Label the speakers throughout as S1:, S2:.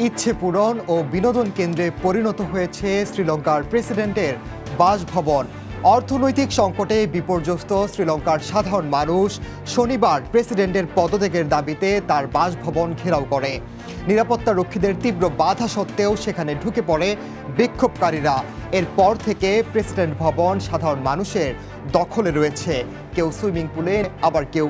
S1: ইচ্ছে পূরণ ও বিনোদন কেন্দ্রে পরিণত হয়েছে শ্রীলঙ্কার প্রেসিডেন্টের বাসভবন। অর্থনৈতিক সংকটে বিপর্যস্ত শ্রীলঙ্কার সাধারণ মানুষ শনিবার প্রেসিডেন্টের পদত্যাগের দাবিতে তার বাসভবন ঘেরাও করে। নিরাপত্তা রক্ষীদের তীব্র বাধা সত্ত্বেও সেখানে ঢুকে পড়ে বিক্ষোভকারীরা। এরপর থেকে প্রেসিডেন্ট ভবন সাধারণ মানুষের দখলে রয়েছে। কেউ সুইমিং পুলে, আবার কেউ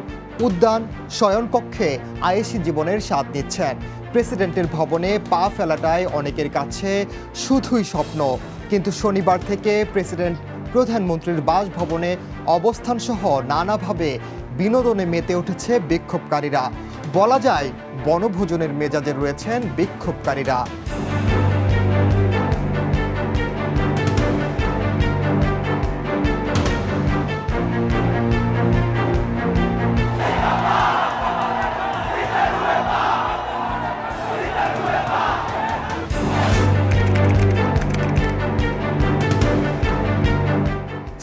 S1: উদ্যান, শয়নকক্ষে আয়েশি জীবনের স্বাদ নিচ্ছেন। প্রেসিডেন্টের ভবনে পা ফেলাটাই অনেকের কাছে শুধুই স্বপ্ন, কিন্তু শনিবার থেকে প্রেসিডেন্ট প্রধানমন্ত্রীর বাসভবনে অবস্থানসহ নানাভাবে বিনোদনে মেতে উঠেছে বিক্ষোভকারীরা। বলা যায় বনভোজনের মেজাজে রয়েছেন বিক্ষোভকারীরা।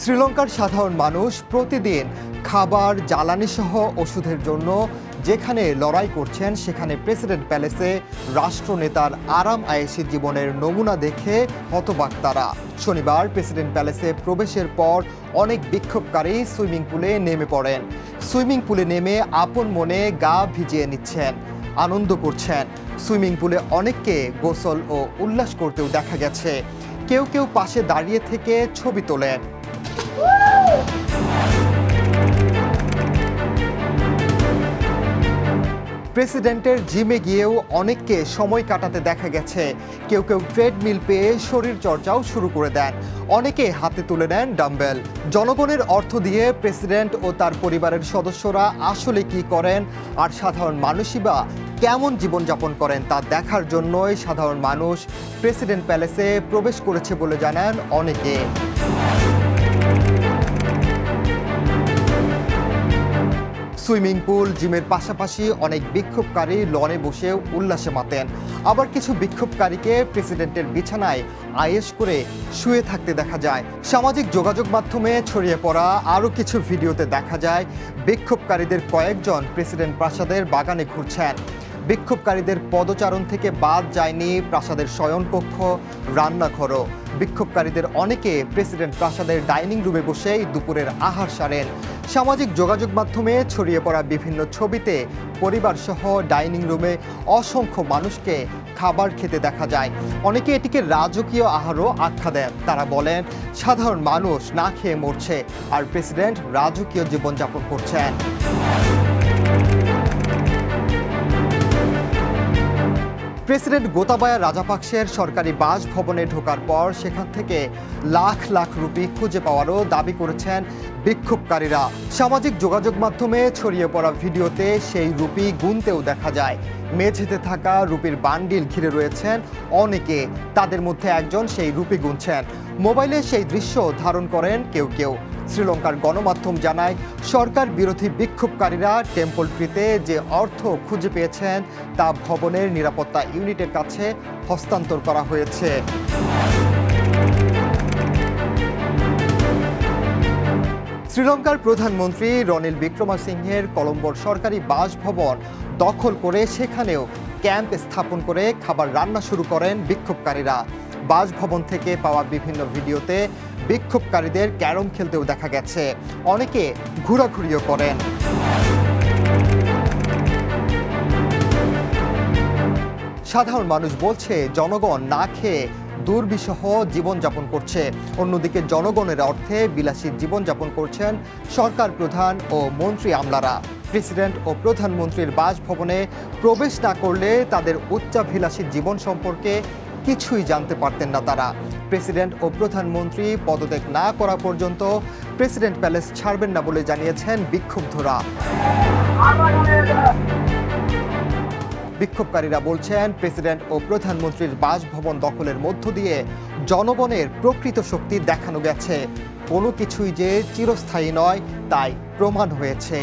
S1: শ্রীলঙ্কার সাধারণ মানুষ প্রতিদিন খাবার, জ্বালানি সহ ওষুধের জন্য যেখানে লড়াই করছেন, সেখানে প্রেসিডেন্ট প্যালেসে রাষ্ট্রনেতার আরাম আয়েশি জীবনের নমুনা দেখে হতবাক তারা। শনিবার প্রেসিডেন্ট প্যালেসে প্রবেশের পর অনেক বিক্ষোভকারী সুইমিং পুলে নেমে পড়েন। সুইমিং পুলে নেমে আপন মনে গা ভিজিয়ে নিচ্ছেন, আনন্দ করছেন। সুইমিং পুলে অনেককে গোসল ও উল্লাস করতেও দেখা গেছে। কেউ কেউ পাশে দাঁড়িয়ে থেকে ছবি তোলেন। প্রেসিডেন্টের জিমে গিয়েও অনেককে সময় কাটাতে দেখা গেছে। কেউ কেউ ট্রেডমিল পেয়ে শরীর চর্চাও শুরু করে দেন। অনেকে হাতে তুলে নেন ডাম্বেল। জনগণের অর্থ দিয়ে প্রেসিডেন্ট ও তার পরিবারের সদস্যরা আসলে কি করেন, আর সাধারণ মানুষই বা কেমন জীবনযাপন করেন তা দেখার জন্যই সাধারণ মানুষ প্রেসিডেন্ট প্যালেসে প্রবেশ করেছে বলে জানান অনেকে। সুইমিং পুল, জিমের পাশাপাশি অনেক বিক্ষোভকারী লনে বসে উল্লাসে মাতেন। আবার কিছু বিক্ষোভকারীকে প্রেসিডেন্টের বিছানায় আয়েশ করে শুয়ে থাকতে দেখা যায়। সামাজিক যোগাযোগ মাধ্যমে ছড়িয়ে পড়া আরও কিছু ভিডিওতে দেখা যায় বিক্ষোভকারীদের কয়েকজন প্রেসিডেন্ট প্রাসাদের বাগানে ঘুরছেন। বিক্ষোভকারীদের পদচারণ থেকে বাদ যায়নি প্রাসাদের শয়নকক্ষ, রান্নাঘরও। বিক্ষোভকারীদের অনেকে প্রেসিডেন্ট প্রাসাদের ডাইনিং রুমে বসেই দুপুরের আহার সারেন। সামাজিক যোগাযোগ মাধ্যমে ছড়িয়ে পড়া বিভিন্ন ছবিতে পরিবারসহ ডাইনিং রুমে অসংখ্য মানুষকে খাবার খেতে দেখা যায়। অনেকে এটিকে রাজকীয় আহারও আখ্যা দেন। তারা বলেন সাধারণ মানুষ না খেয়ে মরছে, আর প্রেসিডেন্ট রাজকীয় জীবনযাপন করছেন। প্রেসিডেন্ট গোতাবায়া রাজাপাকসের সরকারি বাসভবনে ঢোকার পর সেখান থেকে লাখ লাখ রুপি খুঁজে পাওয়ারও দাবি করেছেন বিক্ষোভকারীরা। সামাজিক যোগাযোগ মাধ্যমে ছড়িয়ে পড়া ভিডিওতে সেই রুপি গুনতেও দেখা যায়। মেঝেতে থাকা রুপির বান্ডিল ঘিরে রয়েছেন অনেকে। তাদের মধ্যে একজন সেই রুপি গুনছেন। মোবাইলে সেই দৃশ্য ধারণ করেন কেউ কেউ। শ্রীলঙ্কার গণমাধ্যম জানায় সরকার বিরোধী বিক্ষোভকারীরা টেম্পল ট্রিতে যে অর্থ খুঁজে পেয়েছেন তা ভবনের নিরাপত্তা ইউনিটের কাছে হস্তান্তর করা হয়েছে। শ্রীলঙ্কার প্রধানমন্ত্রী রনিল বিক্রমসিংহের কলম্বোর সরকারি বাসভবন দখল করে সেখানেও ক্যাম্প স্থাপন করে খাবার রান্না শুরু করেন বিক্ষোভকারীরা। বাসভবন থেকে পাওয়া বিভিন্ন ভিডিওতে বিক্ষোভকারীদের ক্যারম খেলতেও দেখা গেছে। অনেকে ঘোরাঘুরিও করেন। সাধারণ মানুষ বলছে জনগণ না খেয়ে দুর্বিষহ জীবনযাপন করছে। অন্যদিকে জনগণের অর্থে বিলাসী জীবনযাপন করছেন সরকার প্রধান ও মন্ত্রী আমলারা। প্রেসিডেন্ট ও প্রধানমন্ত্রীর বাসভবনে প্রবেশ না করলে তাদের উচ্চাভিলাষী জীবন সম্পর্কে কিছুই জানতে পারতেন না তারা। প্রেসিডেন্ট ও প্রধানমন্ত্রী পদত্যাগ না করা পর্যন্ত প্রেসিডেন্ট প্যালেস ছাড়বেন না বলে জানিয়েছেন বিক্ষুব্ধরা। বিক্ষোভকারীরা বলছেন প্রেসিডেন্ট ও প্রধানমন্ত্রীর বাসভবন দখলের মধ্য দিয়ে জনগণের প্রকৃত শক্তি দেখানো গেছে। কোনো কিছুই যে চিরস্থায়ী নয় তাই প্রমাণ হয়েছে।